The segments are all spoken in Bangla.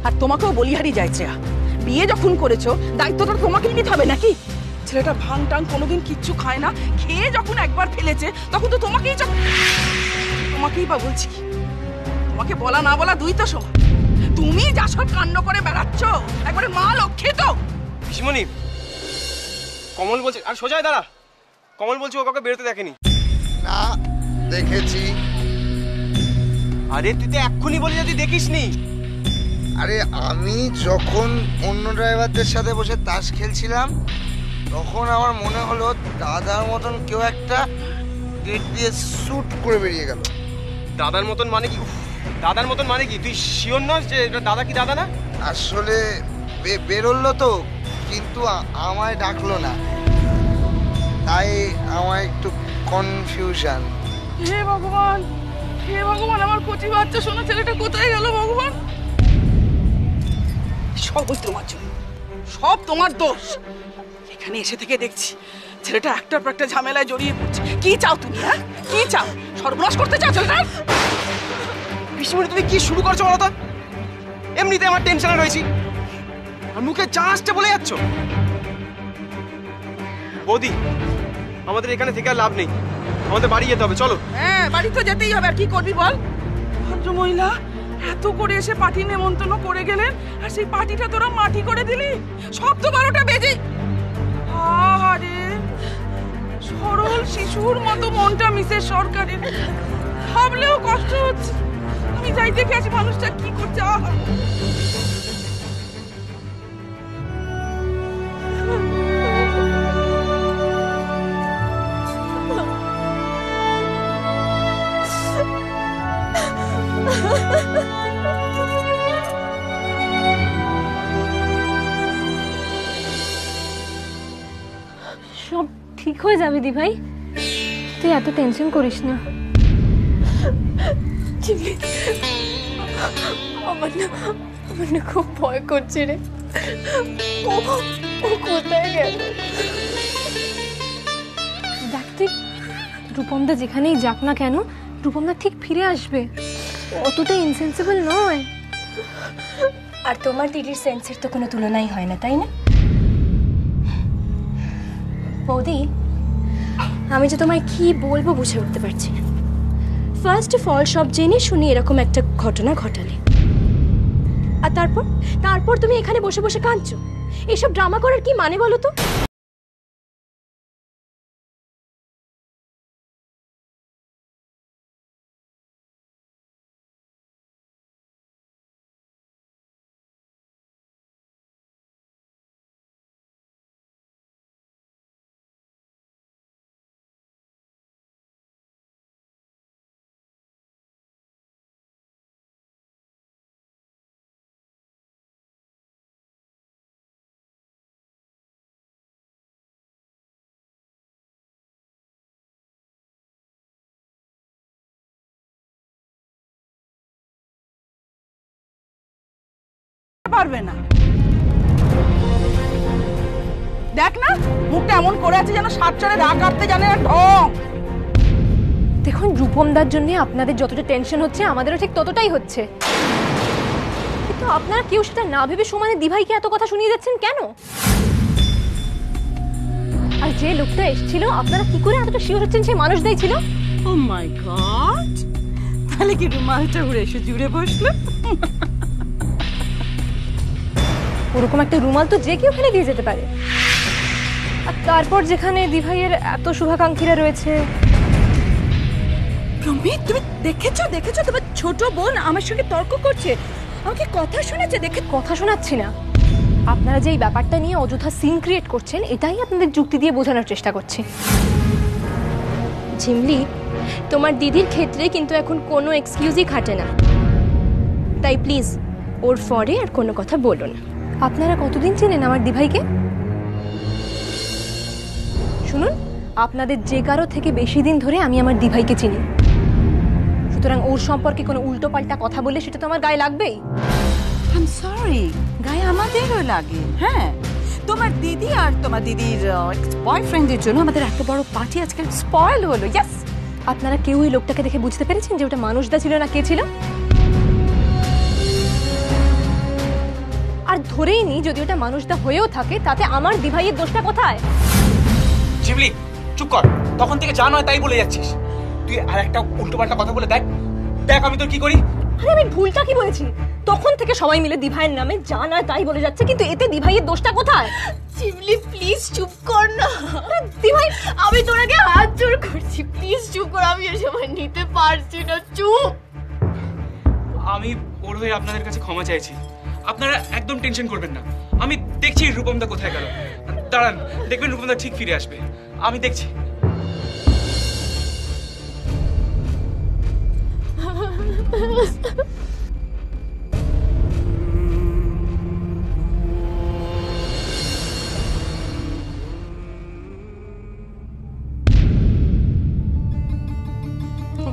আর তোমাকেও বলিহারি যায় শ্রেয়া। বিয়ে যখন করেছো দায়িত্বটা তোমাকেই নিতে হবে নাকি? ছেলেটা ভাং টাং কোনোদিন কিচ্ছু খায় না, খেয়ে যখন একবার ফেলেছে তখন তো তোমাকেই বা বলছি কি, তোমাকে বলা না বলা দুই তো সমান। তুমি যা সব কাণ্ড করে বেড়াচ্ছ একবারে মা লক্ষ্মী তো। পিসিমণি, কমল বলছে, আর সোজায় দাঁড়া, কমল বলছে ও কাউকে বেরোতে দেখেনি। না দেখেছি। আরে তুই তো এক্ষুনি বলি যে তুই দেখিসনি। আরে আমি যখন অন্য ড্রাইভারদের সাথে বসে তাস খেলছিলাম তখন আমার মনে হলো দাদার মতন কেউ একটা গেট দিয়ে শুট করে বেরিয়ে গেল। দাদার মতন মানে কি? দাদার মতন মানে কি? তুই শিওর নস যে এটা দাদা কি দাদা না? আসলে বেরোলো তো, কিন্তু আমায় ডাকলো না, তাই আমার একটু কনফিউশন। হে ভগবান, হে ভগবান, আমার কচি বাচ্চা শোনা ছেলেটা কোথায় গেল ভগবান? সব তোমার জন্য, সব তোমার দোষ। এখানে এসে থেকে দেখছি ছেলেটা একটার পর একটা ঝামেলায় জড়িয়ে পড়ছে। কি চাও তুমি? হ্যাঁ কি চাও? সর্বনাশ করতে চাও ছেলেটা? পিসিমণি তুমি কি শুরু করছো বলো তো? এমনিতে আমার টেনশনে রয়েছি আর মুখে চা আসছে বলে যাচ্ছ। বৌদি, আমাদের এখানে থেকে আর লাভ নেই, আমাদের বাড়ি যেতে হবে, চলো। হ্যাঁ বাড়ি তো যেতেই হবে, আর কি করবি বল? ভদ্র মহিলা এত করে এসে পার্টি নেমন্তন্ন করে গেলেন আর সেই পার্টিটা তোরা মাটি করে দিলি। সব তো 12টা বেজে। আরে সরল শিশুর মতো মনটা মিসেস সরকারের, ভাবলেও কষ্ট হচ্ছে। আমি যাই দেখে আছি মানুষটা কি করছে। সব ঠিক হয়ে যাবে দি ভাই, তুই এত টেনশন করিস না। আমার না খুব ভয় করছে রে। ও কোথায় গেল? দেখ তুই, রূপমদা যেখানেই যাক না কেন রূপমদা ঠিক ফিরে আসবে, অতটা ইনসেন্সিবল নয়। আর তোমার দিদির সেন্সের তো কোনো তুলনাই হয় না, তাই না বৌদি? আমি যে তোমায় কি বলবো বুঝে উঠতে পারছি না। ফার্স্ট অফ অল সব জেনে শুনি এরকম একটা ঘটনা ঘটালে, আর তারপর তুমি এখানে বসে বসে কাঁদছো। এসব ড্রামা করার কি মানে বলো তো? পারবে না, দেখ না মুখটা এমন করে আছে যেন সাত চড়ে রাগ কাটতে জানে না ঢং। দেখুন, রূপমদার জন্য আপনাদের যতটা টেনশন হচ্ছে আমাদেরও ঠিক ততটাই হচ্ছে, কিন্তু আপনারা কেউ সেটা না ভেবে সমানে দিভাইকে এত কথা শুনিয়ে যাচ্ছেন কেন? আর যে লোকটা এসেছিল আপনারা কি করে এতটা শিওর হচ্ছেন সেই মানুষটাই ছিল? ও মাই গড, তাহলে কি রুমালটা উড়ে এসে জুড়ে বসলো? ওরকম একটা রুমাল তো যে কেউ ফেলে দিয়ে যেতে পারে। আর তারপর যেখানে দিভাইয়ের এত শুভাকাঙ্ক্ষীরা রয়েছে। প্রমিত, তুমি দেখেছো তোমার ছোট বোন আমার সঙ্গে তর্ক করছে, আমাকে কথা শোনাচ্ছে। দেখে কথা শোনাচ্ছি না, আপনারা যে এই ব্যাপারটা নিয়ে অযথা সিন ক্রিয়েট করছেন এটাই আপনাদের যুক্তি দিয়ে বোঝানোর চেষ্টা করছি। ঝিমলি, তোমার দিদির ক্ষেত্রে কিন্তু এখন কোনো এক্সকিউজই খাটে না, তাই প্লিজ ওর ফরে আর কোনো কথা বলো না। আপনারা কতদিন চেনেন আমার দিভাইকে? শুনুন, আপনাদের যে কারো থেকে বেশি দিন ধরে আমি আমার দিভাইকে চিনি, সুতরাং ওর সম্পর্কে কোনো উল্টো পাল্টা কথা বললে সেটা তো আমার গায়ে লাগবেই। আই এম সরি, গায়ে আমাদেরও লাগে। হ্যাঁ, তোমার দিদি আর তোমার দিদির বয়ফ্রেন্ডের জন্য আমাদের এত বড় পার্টি আজকে স্পয়েল হলো। ইয়েস, আপনারা কেউ ওই লোকটাকে দেখে বুঝতে পেরেছেন যে ওটা মানুষদা ছিল না কে ছিল? ধরেই নি যদি ওটা মানুষটা হয়েও থাকে, তাতে আমার দিভাইয়ের দোষটা কোথায়? শিবলি চুপ কর, তখন থেকে যা নয় তাই বলে যাচ্ছিস। তুই আর একটা উল্টোপাল্টা কথা বলে দেখ, দেখ আমি তোর কি করি। আরে আমি ভুলটা কি বলেছি? তখন থেকে সবাই মিলে দিভাইয়ের নামে যা নয় তাই বলে যাচ্ছে, কিন্তু এতে দিভাইয়ের দোষটা কোথায়? শিবলি প্লিজ চুপ কর না। দিভাই, আমি তোরাকে হাত জোড় করছি, প্লিজ চুপ কর, আমি এসব আর নিতে পারছি না, চুপ। আমি ওর হয়ে আপনাদের কাছে ক্ষমা চাইছি, আপনারা একদম টেনশন করবেন না। আমি দেখছি রূপমদা কোথায় গেল। দাঁড়ান, দেখবেন রূপমদা ঠিক ফিরে আসবে, আমি দেখছি।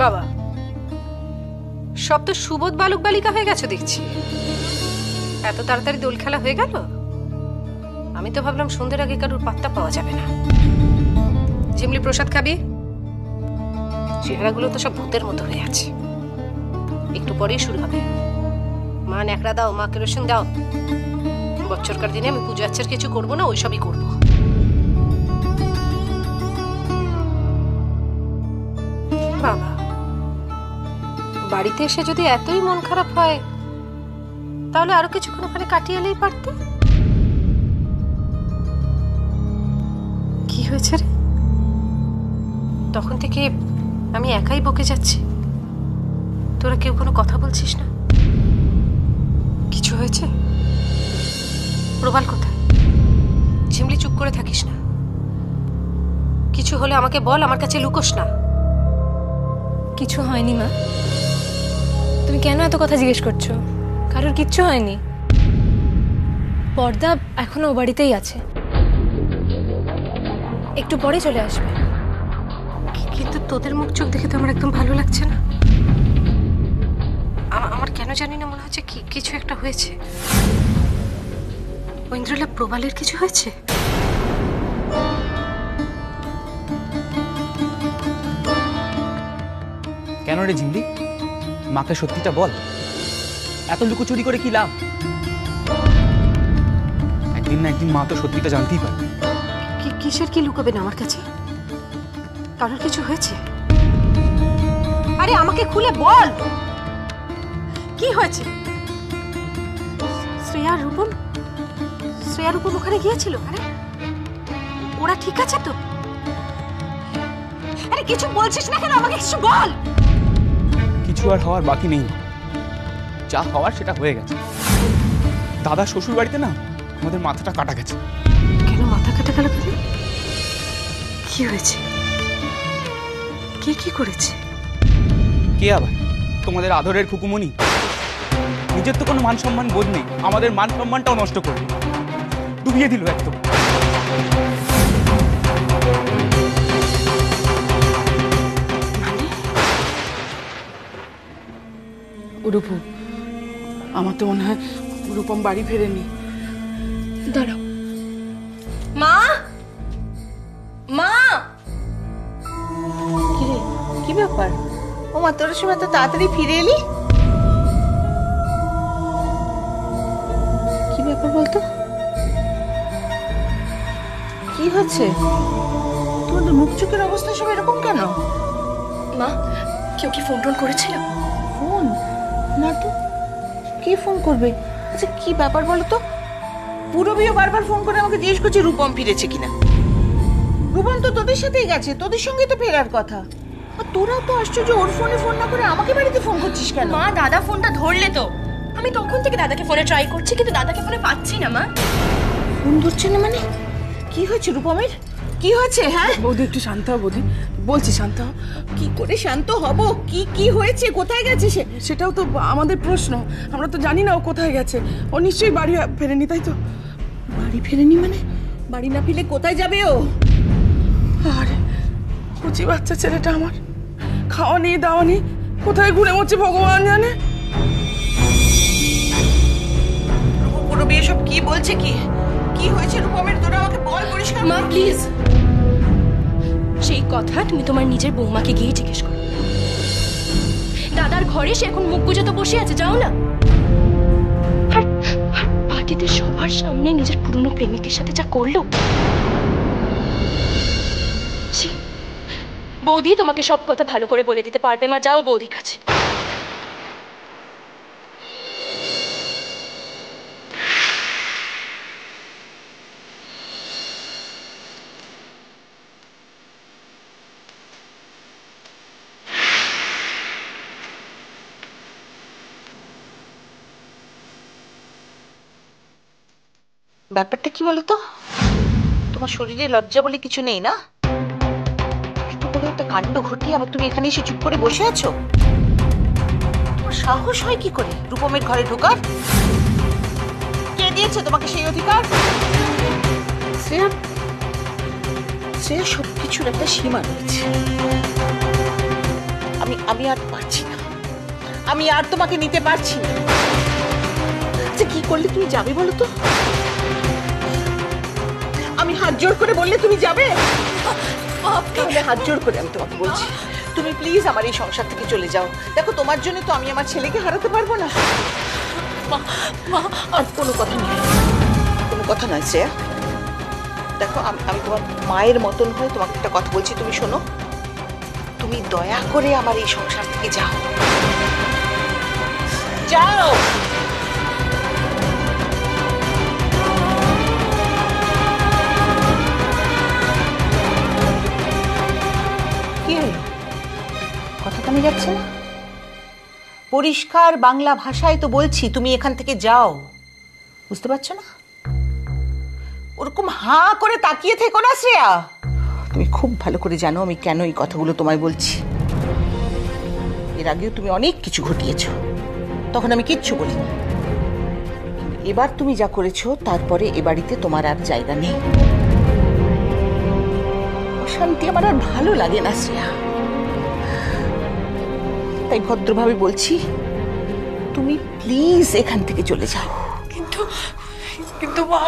বাবা, সব তো সুবোধ বালক বালিকা হয়ে গেছো দেখছি। এত তাড়াতাড়ি দোল খেলা হয়ে গেল? আমি তো ভাবলাম সন্ধ্যের আগে কারোর পাত্তা পাওয়া যাবে না। ঝিমলি প্রসাদ খাবি? চেহারাগুলো তো সব ভূতের মতো হয়ে আছে। একটু পরেই শুরু হবে। মা ন্যাকড়া দাও, মা কেরোসিন দাও। বছরকার দিনে আমি পুজো আচ্চার কিছু করবো না, ওইসবই করবো। বাবা, বাড়িতে এসে যদি এতই মন খারাপ হয়, তাহলে আরো কিছুক্ষণ ওখানে কাটিয়ে এলেই পারতে। কি হয়েছে রে? তখন থেকে আমি একাই বকে যাচ্ছি, তোরা কেউ কোনো কথা বলছিস না। কিছু হয়েছে? প্রবাল কোথায়? ঝিমলি চুপ করে থাকিস না। কিছু হলে আমাকে বল, আমার কাছে লুকোস না। কিছু হয়নি মা। তুমি কেন এত কথা জিজ্ঞেস করছো? কারোর কিচ্ছু হয়নি। পর্দা এখনো ও বাড়িতেই আছে, একটু পরে চলে আসবে। কিন্তু তোদের মুখ চোখ দেখে তো আমার একদম ভালো লাগছে না। আমার কেন জানি না মনে হচ্ছে কিছু একটা হয়েছে। ঐন্দ্রলা, প্রবালের কিছু হয়েছে? কেন রে ঝিমলি, মাকে সত্যিটা বল। এত লুকোচুরি করে কি লাভ? একদিন না একদিন মা তো সত্যিটা জানতেই পারবে। কিসের কি লুকাবেন আমার কাছে? কারোর কিছু হয়েছে? আরে আমাকে খুলে বল, কি হয়েছে? শ্রেয়া রূপম ওখানে গিয়েছিল? আরে ওরা ঠিক আছে তো? আরে কিছু বলছিস না কেন? আমাকে কিছু বল। কিছু আর হওয়ার বাকি নেই, যা হওয়ার সেটা হয়ে গেছে। দাদা শ্বশুর বাড়িতে না আমাদের মাথাটা কাটা গেছে। কেন মাথা কাটা গেল? কেন? কি হয়েছে? কে কি করেছে? কে আবার? তোমাদের আদরের খুকুমনি। নিজের তো কোনো মান সম্মান বোধ নেই, আমাদের মান সম্মানটাও নষ্ট করবে, ডুবিয়ে দিল একদম। রূপম, আমার তো মনে হয় রূপম বাড়ি ফেরেনি। দাঁড়াও। মা, মা। কিরে, কি ব্যাপার? ও মা, তোর সময় তো তাড়াতাড়ি ফিরে এলি, কি ব্যাপার বলতো? কি হচ্ছে? তোমাদের মুখ চোখের অবস্থা সব এরকম কেন? মা, কেউ কি ফোন টোন করেছিল? ফোন না তো, কে ফোন করবে? আচ্ছা কি ব্যাপার বলো তো? পুরবিও বারবার ফোন করে আমাকে জিজ্ঞেস করছে রূপম ফিরেছে কিনা। রূপম তো তোদের সাথেই গেছে, তোদের সঙ্গে তো ফেরার কথা। আর তোরাও তো আশ্চর্য, ওর ফোনে ফোন না করে আমাকে বাড়িতে ফোন করছিস কেন? মা, দাদা ফোনটা ধরলে তো। আমি তখন থেকে দাদাকে ফোনে ট্রাই করছি, কিন্তু দাদাকে ফোনে পাচ্ছি না। মা, ফোন ধরছে না মানে? কি হয়েছে রূপমের? কি হয়েছে? হ্যাঁ বৌদি, একটু শান্ত হও বৌদি, বলছি শান্ত হও। কি করে শান্ত হব? কি হয়েছে? কোথায় গেছে সে? সেটাও তো আমাদের প্রশ্ন, আমরা তো জানি না ও কোথায় গেছে। ও নিশ্চয়ই বাড়ি ফেরেনি, তাই তো? বাড়ি ফেরেনি মানে? বাড়ি না ফিরে কোথায় যাবে ও? আরে কুচি বাচ্চা ছেলেটা আমার, খাওয়া নেই দাওয়া নেই, কোথায় ঘুরে মরছে ভগবান জানে। পুরবি এসব কি বলছে? কি হয়েছে রূপমের? তোরা আমাকে বল পরিষ্কার। মা প্লিজ, সেই কথা তুমি তোমার নিজের বৌমাকে গিয়ে জিজ্ঞেস করো। দাদার ঘরে সে এখন মুখ গুজে তো বসে আছে, যাও না। আর পার্টিতে সবার সামনে নিজের পুরনো প্রেমিকের সাথে যা করলো। ছি, বৌদি তোমাকে সব কথা ভালো করে বলে দিতে পারবে মা, যাও বৌদির কাছে। ব্যাপারটা কি বলতো, তোমার শরীরে লজ্জা বলে কিছু নেই না? এত বড় একটা কাণ্ড ঘটিয়ে আবার তুমি এখানে এসে চুপ করে বসে আছো? তোমার সাহস হয় কি করে রূপমের ঘরে ঢোকার? কে দিয়েছে তোমাকে সেই অধিকার? শ্রেয়া, শ্রেয়া, সবকিছুর একটা সীমা রয়েছে। আমি আর পারছি না, আমি আর তোমাকে নিতে পারছি না। আচ্ছা, কি করলে তুমি যাবে বলো তো? আমি হাত জোড় করে বললে তুমি যাবে? তাহলে হাত জোড় করে আমি তোমাকে বলছি, তুমি প্লিজ আমার এই সংসার থেকে চলে যাও। দেখো, তোমার জন্য তো আমি আমার ছেলেকে হারাতে পারবো না। আর কোনো কথা নয়, কোনো কথা নয় শ্রেয়া। দেখো, আমি তোমার মায়ের মতন হয়ে তোমাকে একটা কথা বলছি, তুমি শোনো। তুমি দয়া করে আমার এই সংসার থেকে যাও, যাও। কথা কানে যাচ্ছে না? পরিষ্কার বাংলা ভাষায় তো বলছি, তুমি এখান থেকে যাও। বুঝতে পারছো না? ওরকম হাঁ করে তাকিয়ে থেকো না শ্রেয়া। তুমি খুব ভালো করে জানো আমি কেন এই কথাগুলো তোমায় বলছি। এর আগেও তুমি অনেক কিছু ঘটিয়েছো, তখন আমি কিচ্ছু বলিনি। এবার তুমি যা করেছো, তারপরে এ বাড়িতে তোমার আর জায়গা নেই। অশান্তি আমার আর ভালো লাগে না শ্রেয়া। তাই ভদ্রভাবে বলছি, তুমি প্লিজ এখান থেকে চলে যাও। কিন্তু মা,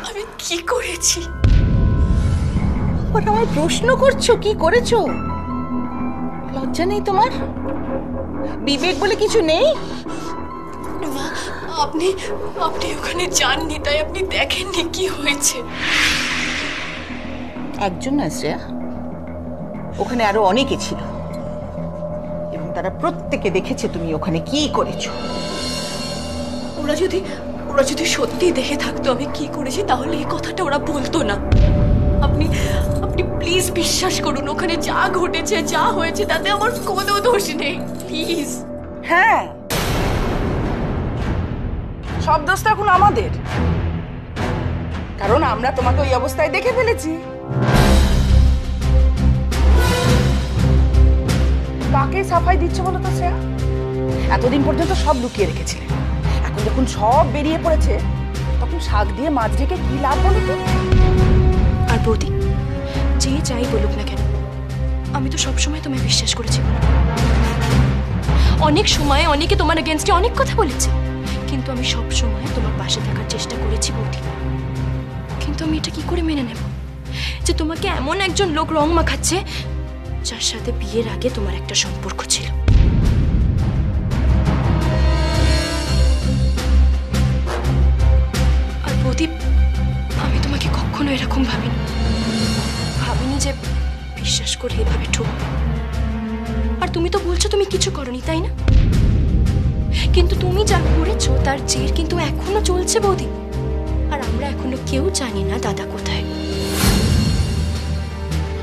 আমি কি করেছি? আমায় প্রশ্ন করছো কি করেছো? লজ্জা নেই তোমার? বিবেক বলে কিছু নেই? মা, আপনি ওখানে যাননি, তাই আপনি দেখেননি কি হয়েছে। একজন না শ্রেয়া, ওখানে আরো অনেকে ছিল এবং তারা প্রত্যেকে দেখেছে তুমি ওখানে কি করেছো। ওরা যদি সত্যি দেখে থাকতো আমি কি করেছি, তাহলে এই কথাটা ওরা বলতো না। আপনি প্লিজ বিশ্বাস করুন, ওখানে যা ঘটেছে, যা হয়েছে, তাতে আমার কোনো দোষ নেই, প্লিজ। হ্যাঁ, সব দোষটা এখন আমাদের, কারণ আমরা তোমাকে ওই অবস্থায় দেখে ফেলেছি। কাকে সাফাই দিচ্ছ বলো তো শ্রেয়া? এতদিন পর্যন্ত সব লুকিয়ে রেখেছিলে, এখন যখন সব বেরিয়ে পড়েছে, তখন শাক দিয়ে মাছ ঢেকে কি লাভ বলো তো? আর বৌদি, যে যাই বলুক না কেন, আমি তো সবসময় তোমায় বিশ্বাস করেছি। অনেক সময় অনেকে তোমার এগেনস্টে অনেক কথা বলেছে, কিন্তু আমি সব সময় তোমার পাশে থাকার চেষ্টা করেছি বৌদি। কিন্তু আমি এটা কি করে মেনে নেব যে তোমাকে এমন একজন লোক রং মাখাচ্ছে যার সাথে বিয়ের আগে তোমার একটা সম্পর্ক ছিল। আর বৌদি, আমি তোমাকে কখনো এরকম ভাবিনি যে বিশ্বাস করে এভাবে ঠকবো। আর তুমি তো বলছো তুমি কিছু করনি, তাই না? কিন্তু তুমি যা করেছো তার জের কিন্তু এখনো চলছে বৌদি। আর আমরা এখনো কেউ জানি না দাদা কোথায়।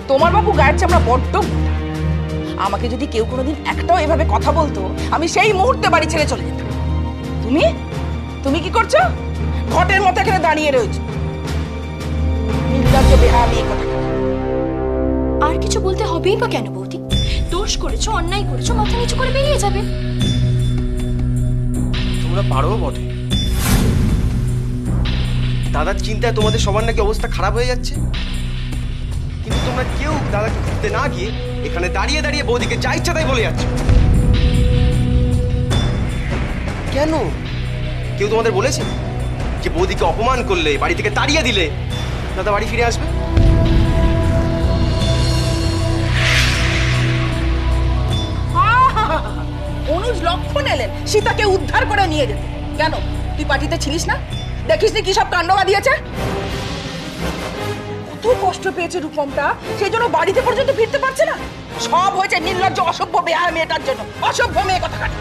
তোমার বাবু গায়ের চামড়া বড্ড মোটা। আমাকে যদি কেউ কোনোদিন একটাও এভাবে কথা বলতো, আমি সেই মুহূর্তে বাড়ি ছেড়ে চলে যেতাম। তুমি কি করছো? ঘটের মতো এখানে দাঁড়িয়ে রয়েছো। আর কিছু বলতে হবেই বা কেন বৌদি? দোষ করেছো, অন্যায় করেছো, মাথা নিচু করে বেরিয়ে যাবে। তোমরা পারো বটে। দাদার চিন্তায় তোমাদের সবার নাকি অবস্থা খারাপ হয়ে যাচ্ছে, কিন্তু তোমরা কেউ দাদাকে খুঁজতে না গিয়ে এখানে দাঁড়িয়ে দাঁড়িয়ে বৌদিকে যা ইচ্ছা তাই বলে যাচ্ছ। কেন? কেউ তোমাদের বলেছে যে বৌদিকে অপমান করলে, বাড়ি থেকে তাড়িয়ে দিলে দাদা বাড়ি ফিরে আসবে? অনুজ লক্ষণ এলেন সীতাকে উদ্ধার করে নিয়ে যেতে। কেন, তুই পার্টিতে ছিলিস না? দেখিস নি কি সব কাণ্ড দিয়েছে। কত কষ্ট পেয়েছে রূপমটা, সেই জন্য বাড়িতে পর্যন্ত ফিরতে পারছে না। সব হয়েছে নির্লজ্জ অসভ্য বেহায়া মেয়েটার জন্য। অসভ্য মেয়ে কথা কাটে।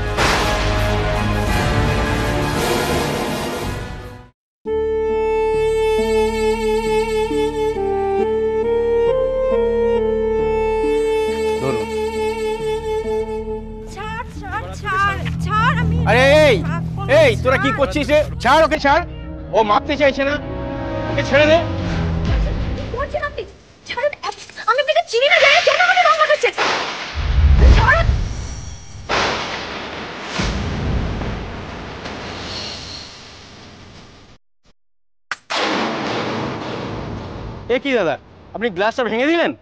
আরে এই এই তোরা কি করছিস রে? ছাড় ওকে, ছাড়। ও মারতে চাইছে না, ওকে ছেড়ে দে। আমি আপনাকে চিনি না, জানি কেন আমাকে রং মাখাচ্ছেন? এ কি দাদা, আপনি গ্লাসটা ভেঙে দিলেন?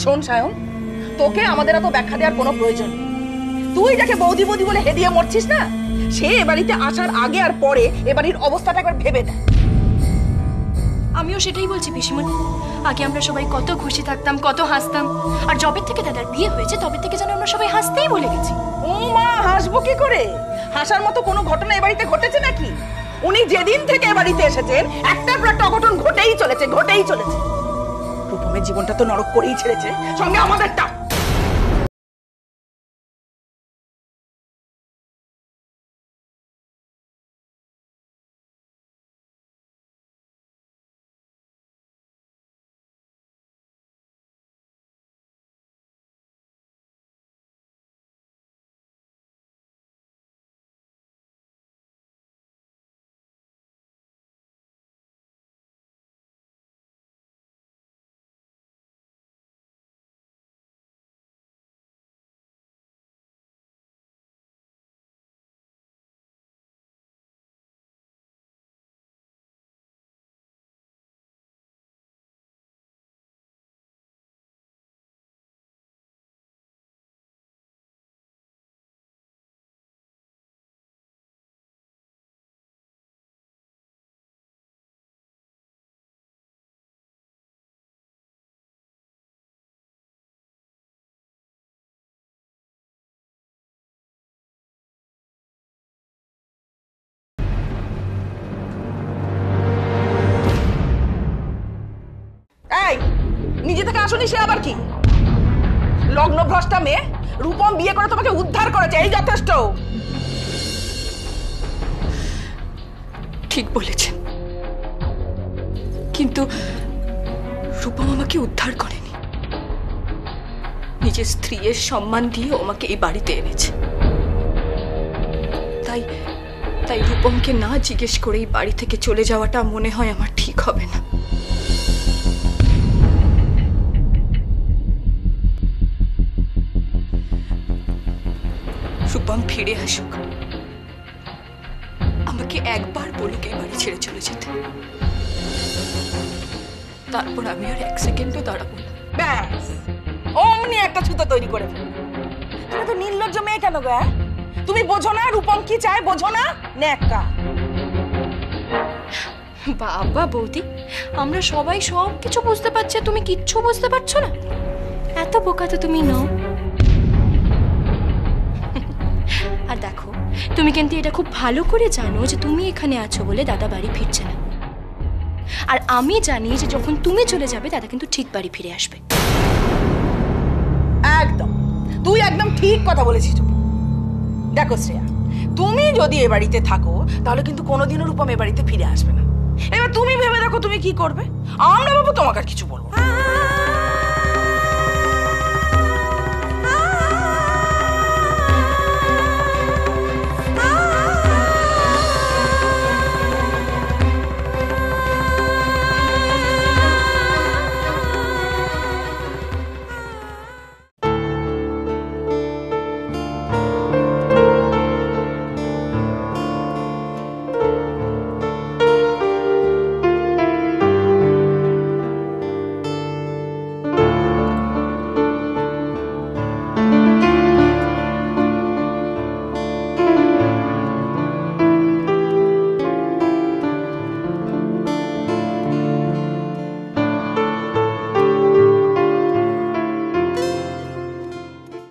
শোন সায়ন, তোকে আমাদের এত ব্যাখ্যা দেওয়ার কোনো প্রয়োজন নেই। তুই যাকে বৌদি বৌদি বলে হেদিয়ে মরছিস না, সে এ বাড়িতে আসার আগে আর পরে এ বাড়ির অবস্থাটা একবার ভেবে দেয়। আমিও সেটাই বলছি পিসিমণি। আগে আমরা সবাই কত খুশি থাকতাম, কত হাসতাম, আর যবের থেকে দাদার বিয়ে হয়েছে তবে থেকে যেন আমরা সবাই হাসতেই বলে গেছি। ও মা, হাসবো কি করে? হাসার মতো কোনো ঘটনা এ বাড়িতে ঘটেছে নাকি? উনি যেদিন থেকে এ বাড়িতে এসেছেন একটার পর একটা অঘটন ঘটেই চলেছে, ঘটেই চলেছে। রূপমের জীবনটা তো নরক করেই ছেড়েছে, সঙ্গে আমাদেরটা। এই, নিজে থেকে আসুনি, সে আবার কি? লগ্ন ভ্রষ্টা মেয়ে রূপম বিয়ে করে তোমাকে উদ্ধার করেছে, এই যথেষ্ট। ঠিক বলেছেন, কিন্তু রূপম আমাকে উদ্ধার করেনি। নিজের স্ত্রীর সম্মান দিয়ে আমাকে এই বাড়িতে এনেছে। তাই তাই রূপমকে না জিজ্ঞেস করে এই বাড়ি থেকে চলে যাওয়াটা মনে হয় আমার ঠিক হবে না। রূপম ফিরে আসুক, আমাকে একবার বলুক এই বাড়ি ছেড়ে চলে যেতে, তারপর আমি আর এক সেকেন্ডও দাঁড়াবো না। ব্যাস, অমনি একটা ছুতো তৈরি করে ফেলো। তুমি তো নির্লজ্জ মেয়ে কেন গো? তুমি বোঝো না রূপম কি চায়? বোঝো না? নেকা। বাবা বৌদি, আমরা সবাই সব কিছু বুঝতে পারছি, তুমি কিচ্ছু বুঝতে পারছো না? এত বোকা তো তুমি নও। আর দেখো, তুমি কিন্তু এটা খুব ভালো করে জানো যে তুমি এখানে আছো বলে দাদা বাড়ি ফিরছে না। আর আমি জানি যে যখন তুমি চলে যাবে দাদা কিন্তু ঠিক বাড়ি ফিরে আসবে। একদম, তুই একদম ঠিক কথা বলেছিস। দেখো শ্রেয়া, তুমি যদি এ বাড়িতে থাকো তাহলে কিন্তু কোনোদিনও রূপম এ বাড়িতে ফিরে আসবে না। এবার তুমি ভেবে দেখো তুমি কি করবে। আমরা বাবু তোমাকে আর কিছু বলবো।